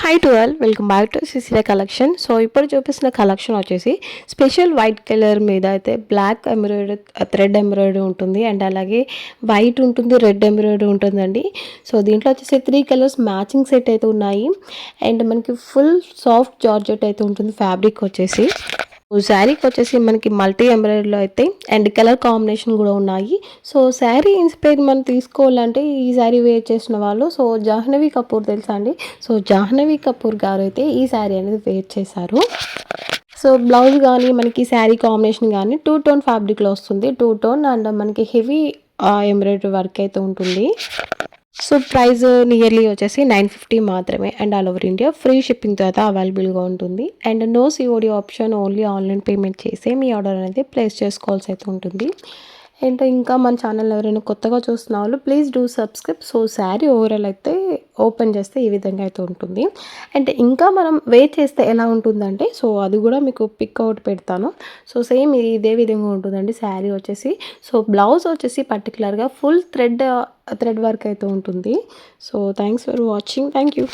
Hi to all, welcome back to Cecilia collection. So ఇప్పుడు చూపిస్తున్న collection వచ్చేసి special white colour మీద అయితే బ్లాక్ ఎంబ్రాయిడరీ థ్రెడ్ ఎంబ్రాయిడరీ ఉంటుంది అండ్ అలాగే వైట్ ఉంటుంది, రెడ్ ఎంబ్రాయిడరీ ఉంటుందండి. సో దీంట్లో వచ్చేసి 3 కలర్స్ మ్యాచింగ్ సెట్ అయితే ఉన్నాయి అండ్ మనకి ఫుల్ సాఫ్ట్ జార్జెట్ అయితే ఉంటుంది ఫ్యాబ్రిక్ వచ్చేసి. శారీకి వచ్చేసి మనకి మల్టీ ఎంబ్రాయిడరీలో అయితే అండ్ కలర్ కాంబినేషన్ కూడా ఉన్నాయి. సో శారీ ఇన్స్పైర్ మనం తీసుకోవాలంటే ఈ శారీ వేర్ చేసిన వాళ్ళు సో జాహ్నవి కపూర్ తెలుసా అండి. సో జాహ్నవి కపూర్ గారు అయితే ఈ శారీ అనేది వేర్ చేశారు. సో బ్లౌజ్ కానీ మనకి శారీ కాంబినేషన్ కానీ 2 టోన్ ఫ్యాబ్రిక్లో వస్తుంది. 2 టోన్ అండ్ మనకి హెవీ ఎంబ్రాయిడరీ వర్క్ అయితే ఉంటుంది. సో ప్రైస్ నియర్లీ వచ్చేసి 950 మాత్రమే and all over India free షిప్పింగ్తో అయితే అవైలబుల్గా ఉంటుంది and no COD option, only online payment చేసే మీ ఆర్డర్ అనేది ప్లేస్ చేసుకోవాల్సి అయితే ఉంటుంది. అండ్ ఇంకా మన ఛానల్ ఎవరైనా కొత్తగా చూస్తున్న వాళ్ళు please do subscribe. So sari overall అయితే ఓపెన్ చేస్తే ఈ విధంగా అయితే ఉంటుంది అండ్ ఇంకా మనం వేర్ చేస్తే ఎలా ఉంటుందంటే సో అది కూడా మీకు పిక్ అవుట్ పెడతాను. సో సేమ్ ఇదే విధంగా ఉంటుందండి శారీ వచ్చేసి. సో బ్లౌజ్ వచ్చేసి పర్టికులర్గా ఫుల్ థ్రెడ్ వర్క్ అయితే ఉంటుంది. So thanks for watching. Thank you.